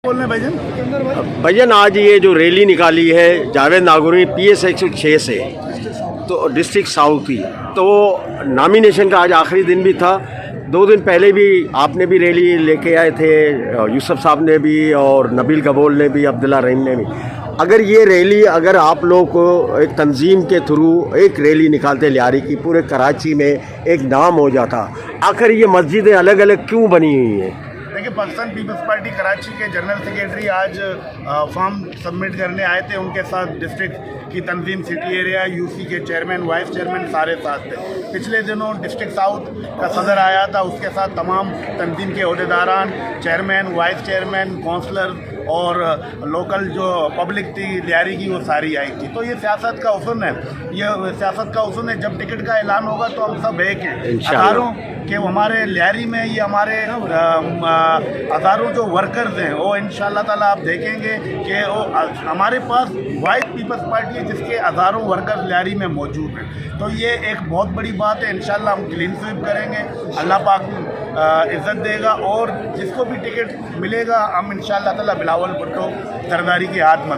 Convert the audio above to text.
बोलने भाईजान। भैया आज ये जो रैली निकाली है जावेद नागौरी PS 106 से तो डिस्ट्रिक्ट साउथ की, तो नॉमिनेशन का आज आखिरी दिन भी था। 2 दिन पहले भी आपने भी रैली लेके आए थे, यूसुफ साहब ने भी और नबील कबोल ने भी, अब्दुल्ला रहीम ने भी। अगर ये रैली, अगर आप लोग को एक तंजीम के थ्रू एक रैली निकालते लियारी की, पूरे कराची में एक नाम हो जाता, आखिर ये मस्जिदें अलग अलग क्यों बनी हुई हैं? देखिए, पाकिस्तान पीपल्स पार्टी कराची के जनरल सेक्रेटरी आज फॉर्म सबमिट करने आए थे। उनके साथ डिस्ट्रिक्ट की तंजीम, सिटी एरिया, यूसी के चेयरमैन, वाइस चेयरमैन सारे साथ थे। पिछले दिनों डिस्ट्रिक्ट साउथ का सदर आया था, उसके साथ तमाम तंजीम के अहदेदारान, चेयरमैन, वाइस चेयरमैन, काउंसलर और लोकल जो पब्लिक थी लियारी की, वो सारी आई थी। तो ये सियासत का उसूल है, ये सियासत का उसूल है। जब टिकट का ऐलान होगा तो हम सब एक हैं, हज़ारों कि हमारे लियारी में ये हमारे हज़ारों जो वर्कर्स हैं, वो इंशाअल्लाह ताला आप देखेंगे कि वो हमारे पास वाइस पीपल्स पार्टी है जिसके हज़ारों वर्कर्स लियारी में मौजूद हैं। तो ये एक बहुत बड़ी बात है। इंशाअल्लाह हम क्लीन स्वीप करेंगे, अल्लाह पाक इज़्ज़त देगा और जिसको भी टिकट मिलेगा हम इंशाअल्लाह ताला बिलावल भुट्टो जरदारी के हाथ में